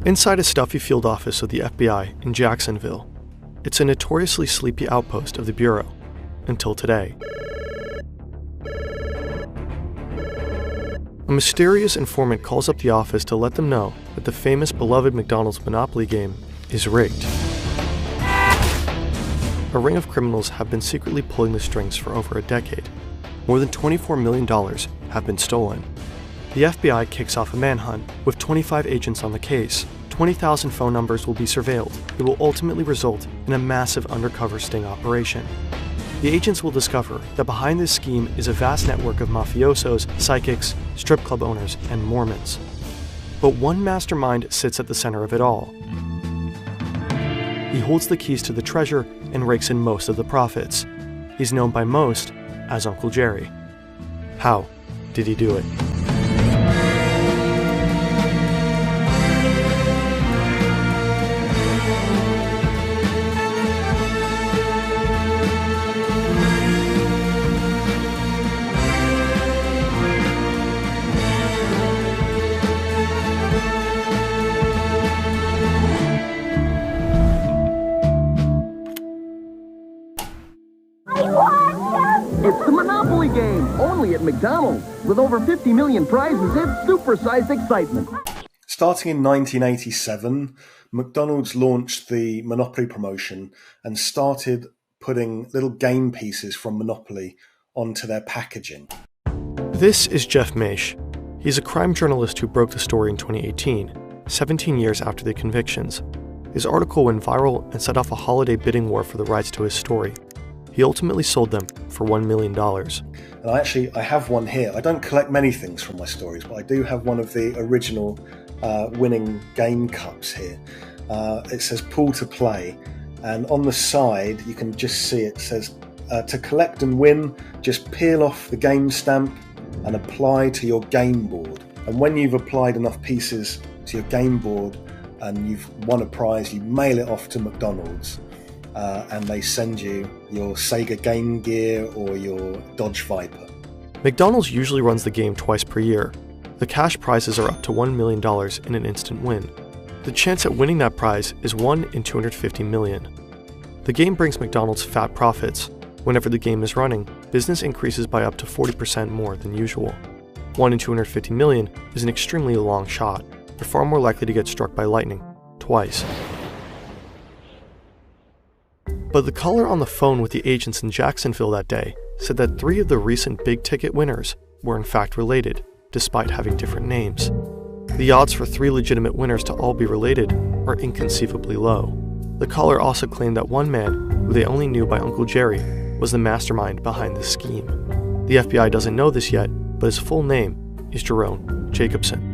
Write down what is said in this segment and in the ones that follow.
Inside a stuffy field office of the FBI in Jacksonville. It's a notoriously sleepy outpost of the Bureau, until today. A mysterious informant calls up the office to let them know that the famous beloved McDonald's Monopoly game is rigged. A ring of criminals have been secretly pulling the strings for over a decade. More than $24 million have been stolen. The FBI kicks off a manhunt with 25 agents on the case. 20,000 phone numbers will be surveilled. It will ultimately result in a massive undercover sting operation. The agents will discover that behind this scheme is a vast network of mafiosos, psychics, strip club owners, and Mormons. But one mastermind sits at the center of it all. He holds the keys to the treasure and rakes in most of the profits. He's known by most as Uncle Jerry. How did he do it? It's the Monopoly game, only at McDonald's. With over 50 million prizes, it's supersized excitement. Starting in 1987, McDonald's launched the Monopoly promotion and started putting little game pieces from Monopoly onto their packaging. This is Jeff Maish. He's a crime journalist who broke the story in 2018, 17 years after the convictions. His article went viral and set off a holiday bidding war for the rights to his story. He ultimately sold them for $1 million. And I have one here. I don't collect many things from my stories, but I do have one of the original winning game cups here. It says "Pull to Play," and on the side you can just see it says, to collect and win, just peel off the game stamp and apply to your game board. And when you've applied enough pieces to your game board and you've won a prize, you mail it off to McDonald's. And they send you your Sega Game Gear or your Dodge Viper. McDonald's usually runs the game twice per year. The cash prizes are up to $1 million in an instant win. The chance at winning that prize is 1 in 250 million. The game brings McDonald's fat profits. Whenever the game is running, business increases by up to 40% more than usual. 1 in 250 million is an extremely long shot. You're far more likely to get struck by lightning, twice. But the caller on the phone with the agents in Jacksonville that day said that 3 of the recent big-ticket winners were in fact related, despite having different names. The odds for 3 legitimate winners to all be related are inconceivably low. The caller also claimed that one man, who they only knew by Uncle Jerry, was the mastermind behind the scheme. The FBI doesn't know this yet, but his full name is Jerome Jacobson.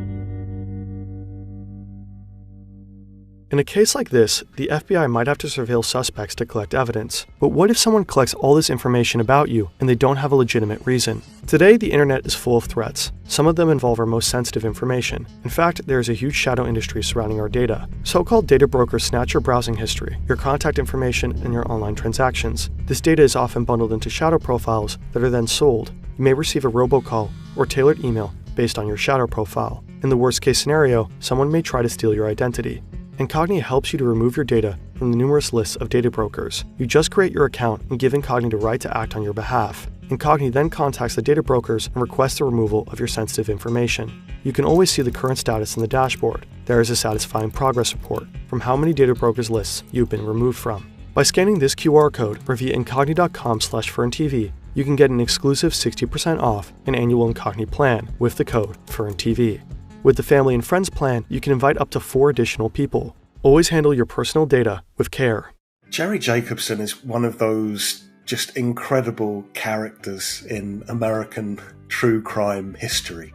In a case like this, the FBI might have to surveil suspects to collect evidence. But what if someone collects all this information about you and they don't have a legitimate reason? Today, the internet is full of threats. Some of them involve our most sensitive information. In fact, there is a huge shadow industry surrounding our data. So-called data brokers snatch your browsing history, your contact information, and your online transactions. This data is often bundled into shadow profiles that are then sold. You may receive a robocall or tailored email based on your shadow profile. In the worst-case scenario, someone may try to steal your identity. Incognito helps you to remove your data from the numerous lists of data brokers. You just create your account and give Incognito the right to act on your behalf. Incognito then contacts the data brokers and requests the removal of your sensitive information. You can always see the current status in the dashboard. There is a satisfying progress report from how many data brokers lists you've been removed from. By scanning this QR code or via incognito.com/FernTV, you can get an exclusive 60% off an annual Incognito plan with the code FernTV. With the Family and Friends plan, you can invite up to 4 additional people. Always handle your personal data with care. Jerry Jacobson is one of those just incredible characters in American true crime history,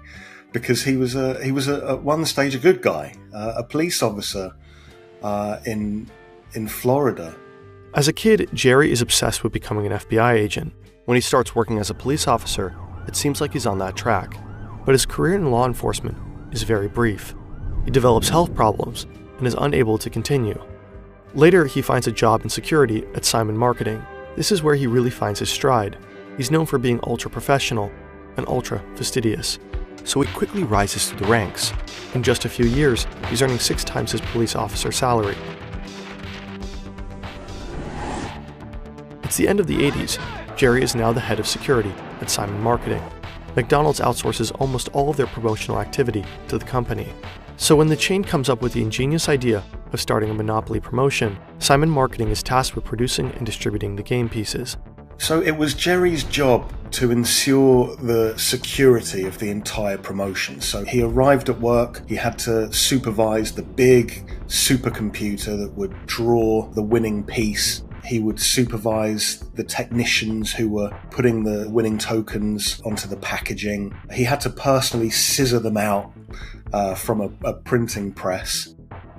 because he was at one stage a good guy, a police officer in Florida. As a kid, Jerry is obsessed with becoming an FBI agent. When he starts working as a police officer, it seems like he's on that track. But his career in law enforcement is very brief. He develops health problems and is unable to continue. Later, he finds a job in security at Simon Marketing. This is where he really finds his stride. He's known for being ultra-professional and ultra-fastidious. so he quickly rises through the ranks. In just a few years, he's earning 6 times his police officer salary. It's the end of the 80s. Jerry is now the head of security at Simon Marketing. McDonald's outsources almost all of their promotional activity to the company. So when the chain comes up with the ingenious idea of starting a monopoly promotion, Simon Marketing is tasked with producing and distributing the game pieces. So it was Jerry's job to ensure the security of the entire promotion. So he arrived at work, he had to supervise the big supercomputer that would draw the winning piece. He would supervise the technicians who were putting the winning tokens onto the packaging. He had to personally scissor them out from a printing press.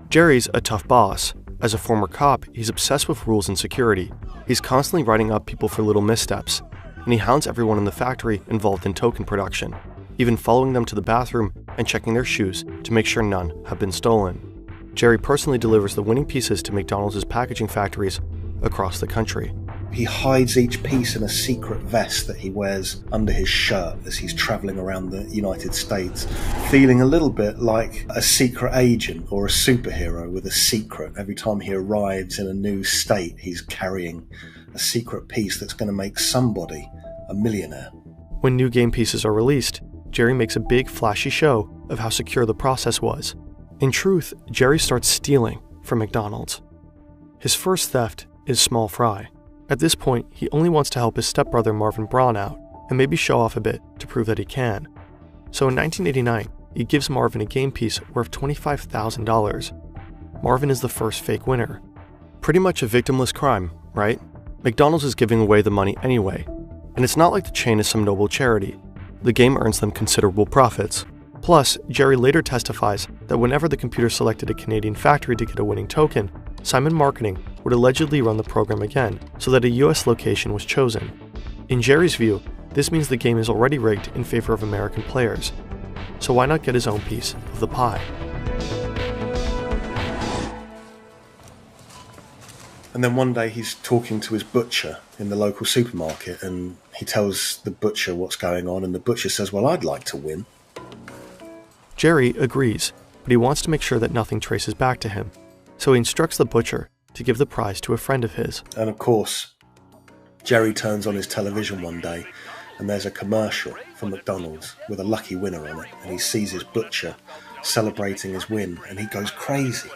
Jerry's a tough boss. As a former cop, he's obsessed with rules and security. He's constantly writing up people for little missteps, and he hounds everyone in the factory involved in token production, even following them to the bathroom and checking their shoes to make sure none have been stolen. Jerry personally delivers the winning pieces to McDonald's packaging factories across the country. He hides each piece in a secret vest that he wears under his shirt as he's travelling around the United States, feeling a little bit like a secret agent or a superhero with a secret. Every time he arrives in a new state, he's carrying a secret piece that's going to make somebody a millionaire. When new game pieces are released, Jerry makes a big flashy show of how secure the process was. In truth, Jerry starts stealing from McDonald's. His first theft is small fry. At this point, he only wants to help his stepbrother Marvin Braun out and maybe show off a bit to prove that he can. So in 1989, he gives Marvin a game piece worth $25,000. Marvin is the first fake winner. Pretty much a victimless crime, right? McDonald's is giving away the money anyway, and it's not like the chain is some noble charity. The game earns them considerable profits. Plus, Jerry later testifies that whenever the computer selected a Canadian factory to get a winning token, Simon Marketing would allegedly run the program again so that a US location was chosen. In Jerry's view, this means the game is already rigged in favor of American players. So why not get his own piece of the pie? And then one day he's talking to his butcher in the local supermarket, and he tells the butcher what's going on, and the butcher says, "Well, I'd like to win." Jerry agrees, but he wants to make sure that nothing traces back to him. So he instructs the butcher to give the prize to a friend of his. And of course, Jerry turns on his television one day and there's a commercial from McDonald's with a lucky winner on it, and he sees his butcher celebrating his win and he goes crazy.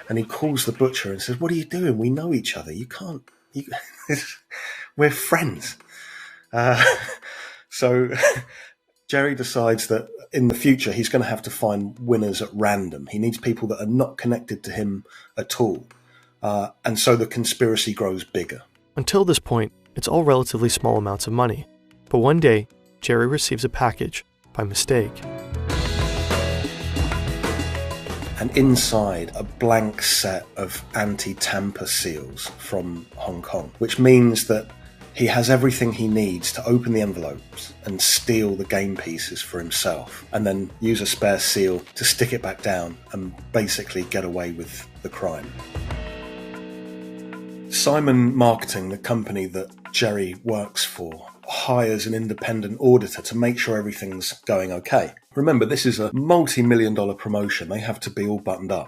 And he calls the butcher and says, "What are you doing? We know each other. You can't... we're friends." So Jerry decides that in the future he's going to have to find winners at random. He needs people that are not connected to him at all. And so the conspiracy grows bigger. Until this point, it's all relatively small amounts of money. But one day, Jerry receives a package by mistake. And inside, a blank set of anti-tamper seals from Hong Kong, which means that he has everything he needs to open the envelopes and steal the game pieces for himself, and then use a spare seal to stick it back down and basically get away with the crime. Simon Marketing, the company that Jerry works for, hires an independent auditor to make sure everything's going okay. Remember, this is a multi-million-dollar promotion. They have to be all buttoned up.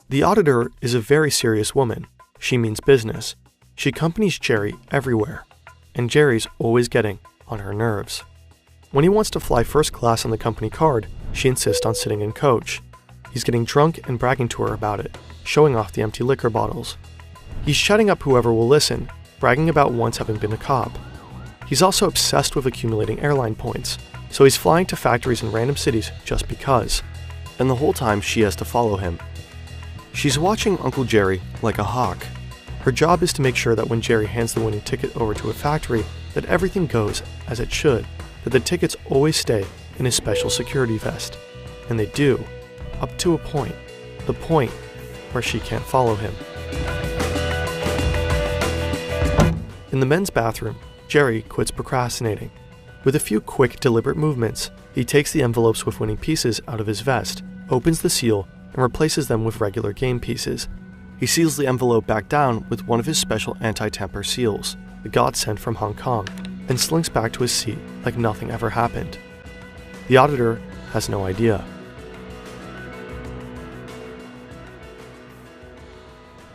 The auditor is a very serious woman. She means business. She accompanies Jerry everywhere, and Jerry's always getting on her nerves. When he wants to fly first class on the company card, she insists on sitting in coach. He's getting drunk and bragging to her about it, showing off the empty liquor bottles. He's shutting up whoever will listen, bragging about once having been a cop. He's also obsessed with accumulating airline points, so he's flying to factories in random cities just because. And the whole time she has to follow him. She's watching Uncle Jerry like a hawk. Her job is to make sure that when Jerry hands the winning ticket over to a factory, that everything goes as it should, that the tickets always stay in his special security vest. And they do, up to a point, the point where she can't follow him. In the men's bathroom, Jerry quits procrastinating. With a few quick, deliberate movements, he takes the envelopes with winning pieces out of his vest, opens the seal, and replaces them with regular game pieces. He seals the envelope back down with one of his special anti-tamper seals, the godsend from Hong Kong. and slinks back to his seat like nothing ever happened. The auditor has no idea.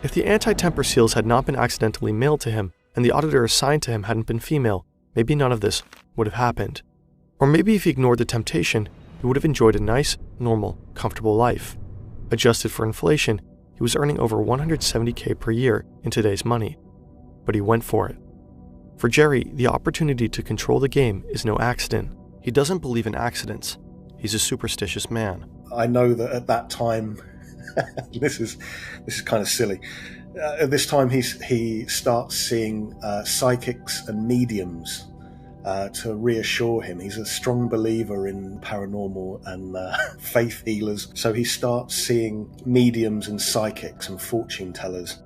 If the anti-temper seals had not been accidentally mailed to him, and the auditor assigned to him hadn't been female, maybe none of this would have happened. Or maybe if he ignored the temptation, he would have enjoyed a nice, normal, comfortable life. Adjusted for inflation, he was earning over $170K per year in today's money. But he went for it. For Jerry, the opportunity to control the game is no accident. He doesn't believe in accidents. He's a superstitious man. I know that at that time, this is kind of silly. At this time, he starts seeing psychics and mediums to reassure him. He's a strong believer in paranormal and faith healers. So he starts seeing mediums and psychics and fortune tellers.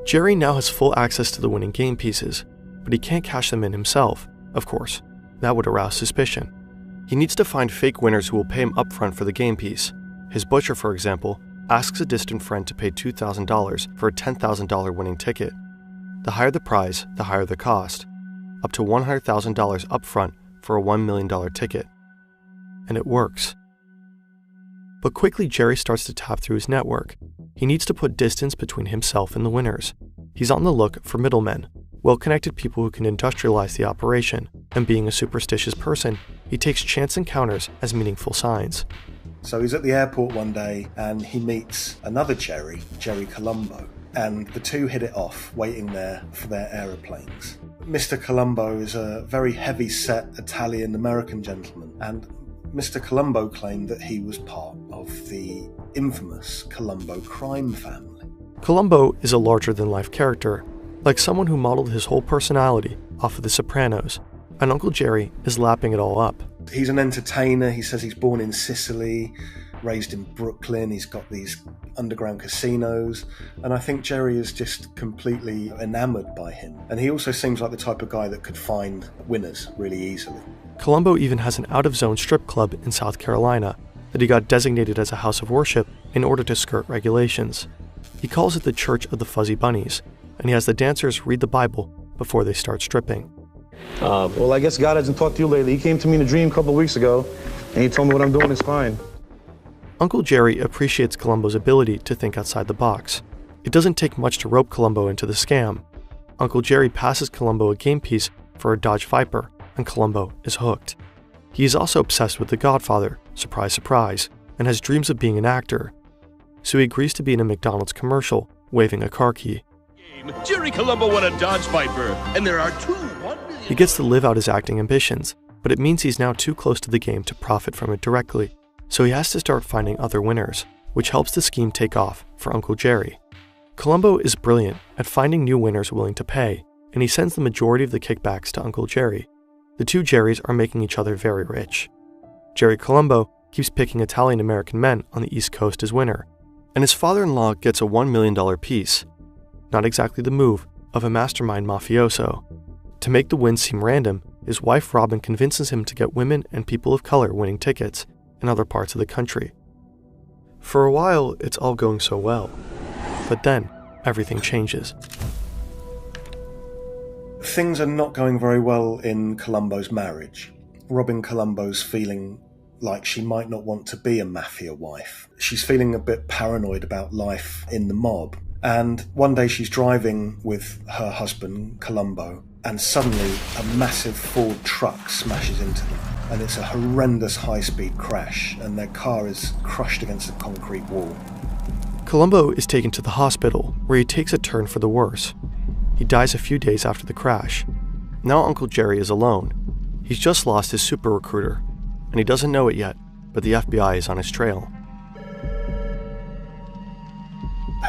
Jerry now has full access to the winning game pieces, but he can't cash them in himself, of course. That would arouse suspicion. He needs to find fake winners who will pay him upfront for the game piece. His butcher, for example, asks a distant friend to pay $2,000 for a $10,000 winning ticket. The higher the prize, the higher the cost. Up to $100,000 upfront for a $1 million ticket. And it works. But quickly Jerry starts to tap through his network. He needs to put distance between himself and the winners. He's on the look for middlemen, well-connected people who can industrialize the operation, and being a superstitious person, he takes chance encounters as meaningful signs. So he's at the airport one day and he meets another Jerry Colombo, and the two hit it off waiting there for their aeroplanes. Mr. Colombo is a very heavy-set Italian-American gentleman, and Mr. Colombo claimed that he was part of the infamous Colombo crime family. Colombo is a larger-than-life character, like someone who modeled his whole personality off of The Sopranos, and Uncle Jerry is lapping it all up. He's an entertainer. He says he's born in Sicily, raised in Brooklyn. He's got these underground casinos, and I think Jerry is just completely enamored by him. And he also seems like the type of guy that could find winners really easily. Colombo even has an out-of-zone strip club in South Carolina that he got designated as a house of worship in order to skirt regulations. He calls it the Church of the Fuzzy Bunnies, and he has the dancers read the Bible before they start stripping. Well, I guess God hasn't talked to you lately. He came to me in a dream a couple of weeks ago, and he told me what I'm doing is fine. Uncle Jerry appreciates Colombo's ability to think outside the box. It doesn't take much to rope Colombo into the scam. Uncle Jerry passes Colombo a game piece for a Dodge Viper, and Colombo is hooked. He is also obsessed with The Godfather, surprise, surprise, and has dreams of being an actor. So he agrees to be in a McDonald's commercial, waving a car key. Jerry Colombo won a Dodge Viper, and there are two 1 million... He gets to live out his acting ambitions, but it means he's now too close to the game to profit from it directly, so he has to start finding other winners, which helps the scheme take off for Uncle Jerry. Colombo is brilliant at finding new winners willing to pay, and he sends the majority of the kickbacks to Uncle Jerry. The two Jerrys are making each other very rich. Jerry Colombo keeps picking Italian-American men on the East Coast as winner, and his father-in-law gets a $1 million piece. Not exactly the move of a mastermind mafioso. To make the win seem random, his wife Robin convinces him to get women and people of color winning tickets in other parts of the country. For a while, it's all going so well. But then, everything changes. Things are not going very well in Colombo's marriage. Robin Colombo's feeling like she might not want to be a mafia wife. She's feeling a bit paranoid about life in the mob. And one day she's driving with her husband, Colombo, and suddenly a massive Ford truck smashes into them. And it's a horrendous high-speed crash, and their car is crushed against a concrete wall. Colombo is taken to the hospital, where he takes a turn for the worse. He dies a few days after the crash. Now Uncle Jerry is alone. He's just lost his super recruiter, and he doesn't know it yet, but the FBI is on his trail.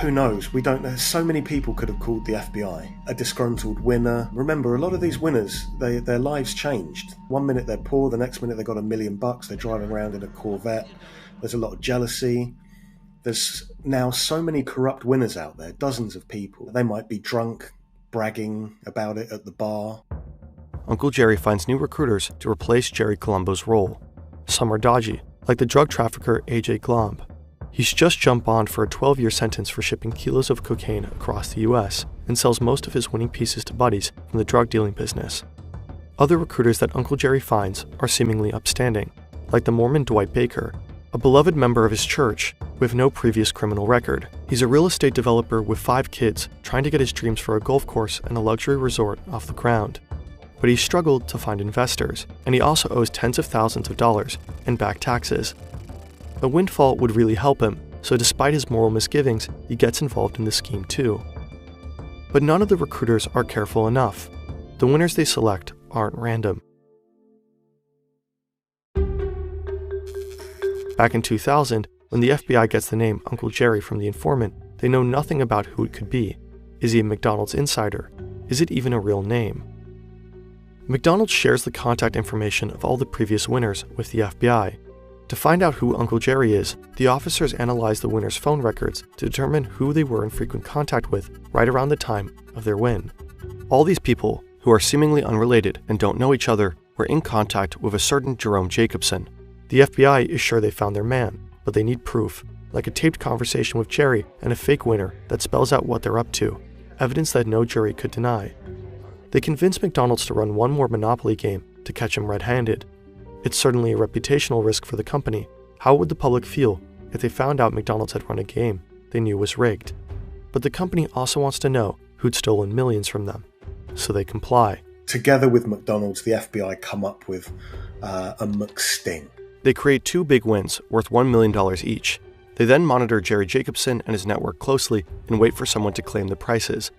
Who knows? We don't know. So many people could have called the FBI. A disgruntled winner. Remember, a lot of these winners, their lives changed. One minute they're poor, the next minute they've got $1 million. They're driving around in a Corvette. There's a lot of jealousy. There's now so many corrupt winners out there, dozens of people. They might be drunk, bragging about it at the bar. Uncle Jerry finds new recruiters to replace Jerry Colombo's role. Some are dodgy, like the drug trafficker A.J. Glomb. He's just jumped bond for a 12-year sentence for shipping kilos of cocaine across the U.S., and sells most of his winning pieces to buddies from the drug dealing business. Other recruiters that Uncle Jerry finds are seemingly upstanding, like the Mormon Dwight Baker, a beloved member of his church with no previous criminal record. He's a real estate developer with 5 kids trying to get his dreams for a golf course and a luxury resort off the ground. But he struggled to find investors, and he also owes tens of thousands of dollars in back taxes. A windfall would really help him, so despite his moral misgivings, he gets involved in the scheme too. But none of the recruiters are careful enough. The winners they select aren't random. Back in 2000, when the FBI gets the name Uncle Jerry from the informant, they know nothing about who it could be. Is he a McDonald's insider? Is it even a real name? McDonald's shares the contact information of all the previous winners with the FBI. To find out who Uncle Jerry is, the officers analyze the winners' phone records to determine who they were in frequent contact with right around the time of their win. All these people, who are seemingly unrelated and don't know each other, were in contact with a certain Jerome Jacobson. The FBI is sure they found their man, but they need proof, like a taped conversation with Jerry and a fake winner that spells out what they're up to, evidence that no jury could deny. They convince McDonald's to run one more Monopoly game to catch him red-handed. It's certainly a reputational risk for the company. How would the public feel if they found out McDonald's had run a game they knew was rigged? But the company also wants to know who'd stolen millions from them, so they comply. Together with McDonald's, the FBI come up with a McSting. They create 2 big wins worth $1 million each. They then monitor Jerry Jacobson and his network closely and wait for someone to claim the prices.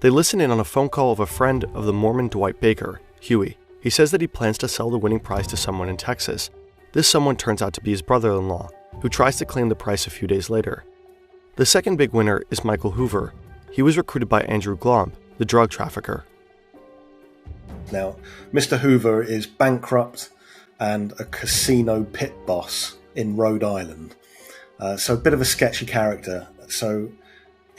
They listen in on a phone call of a friend of the Mormon Dwight Baker, Huey. He says that he plans to sell the winning prize to someone in Texas. This someone turns out to be his brother-in-law, who tries to claim the price a few days later. The second big winner is Michael Hoover. He was recruited by Andrew Glomb, the drug trafficker. Now, Mr. Hoover is bankrupt and a casino pit boss in Rhode Island. So a bit of a sketchy character. So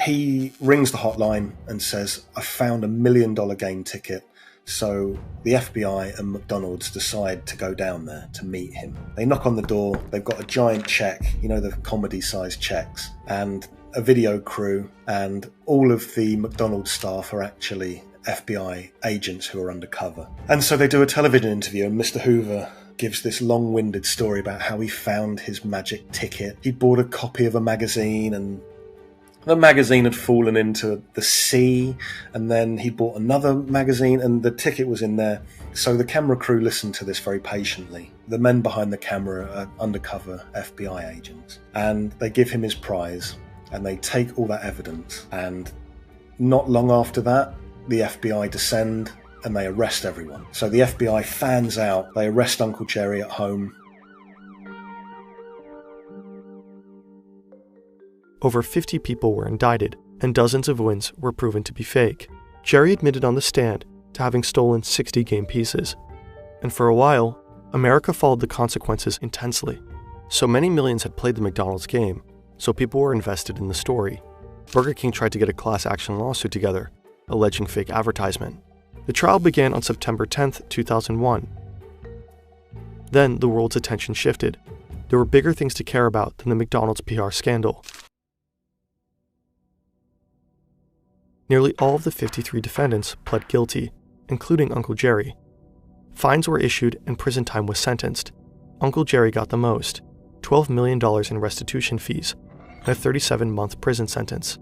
he rings the hotline and says, I found $1 million game ticket. So the FBI and McDonald's decide to go down there to meet him. They knock on the door. They've got a giant check, you know, the comedy-sized checks, and a video crew, and all of the McDonald's staff are actually FBI agents who are undercover. And so they do a television interview, and Mr. Hoover gives this long-winded story about how he found his magic ticket. He bought a copy of a magazine, and the magazine had fallen into the sea, and then he bought another magazine, and the ticket was in there. So the camera crew listened to this very patiently. The men behind the camera are undercover FBI agents, and they give him his prize, and they take all that evidence, and not long after that, the FBI descend and they arrest everyone. So the FBI fans out, they arrest Uncle Jerry at home. Over 50 people were indicted, and dozens of wins were proven to be fake. Jerry admitted on the stand to having stolen 60 game pieces. And for a while, America followed the consequences intensely. So many millions had played the McDonald's game, so people were invested in the story. Burger King tried to get a class action lawsuit together, alleging fake advertisement. The trial began on September 10, 2001. Then the world's attention shifted. There were bigger things to care about than the McDonald's PR scandal. Nearly all of the 53 defendants pled guilty, including Uncle Jerry. Fines were issued and prison time was sentenced. Uncle Jerry got the most, $12 million in restitution fees, and a 37-month prison sentence.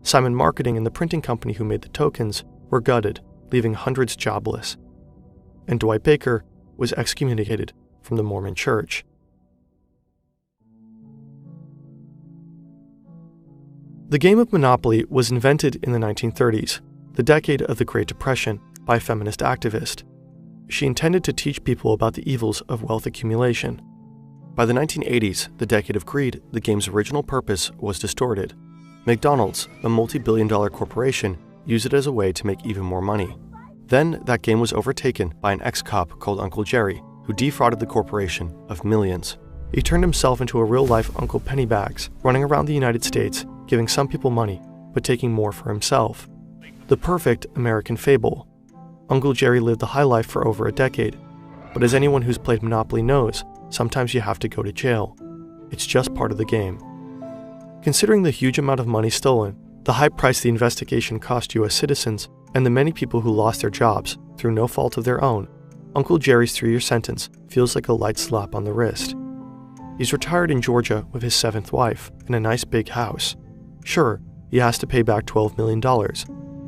Simon Marketing and the printing company who made the tokens were gutted, leaving hundreds jobless. And Dwight Baker was excommunicated from the Mormon Church. The game of Monopoly was invented in the 1930s, the decade of the Great Depression, by a feminist activist. She intended to teach people about the evils of wealth accumulation. By the 1980s, the decade of greed, the game's original purpose was distorted. McDonald's, a multi-billion-dollar corporation, used it as a way to make even more money. Then, that game was overtaken by an ex-cop called Uncle Jerry, who defrauded the corporation of millions. He turned himself into a real-life Uncle Pennybags, running around the United States, giving some people money, but taking more for himself. The perfect American fable. Uncle Jerry lived the high life for over a decade, but as anyone who's played Monopoly knows, sometimes you have to go to jail. It's just part of the game. Considering the huge amount of money stolen, the high price the investigation cost U.S. citizens, and the many people who lost their jobs through no fault of their own, Uncle Jerry's 3-year sentence feels like a light slap on the wrist. He's retired in Georgia with his 7th wife in a nice big house. Sure, he has to pay back $12 million,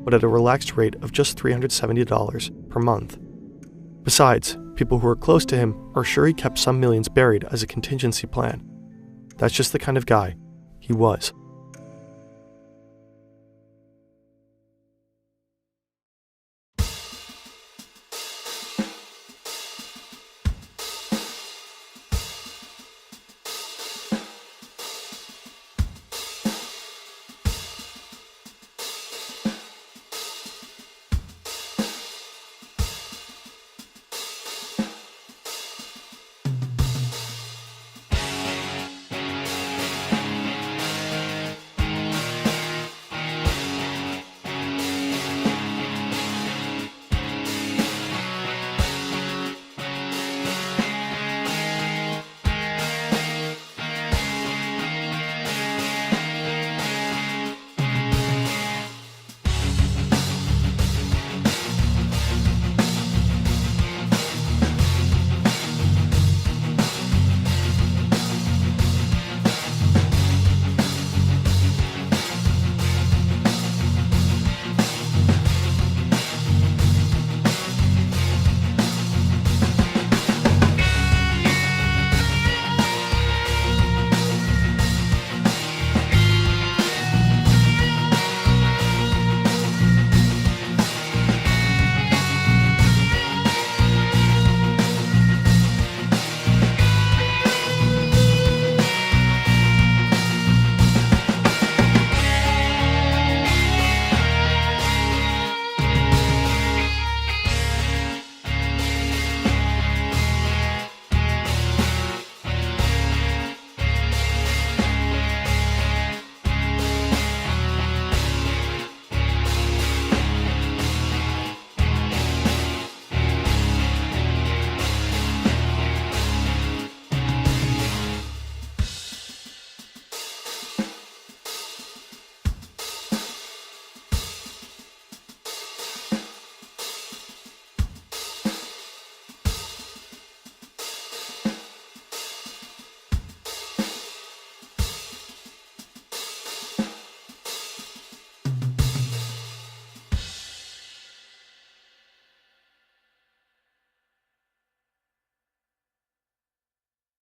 but at a relaxed rate of just $370 per month. Besides, people who are close to him are sure he kept some millions buried as a contingency plan. That's just the kind of guy he was.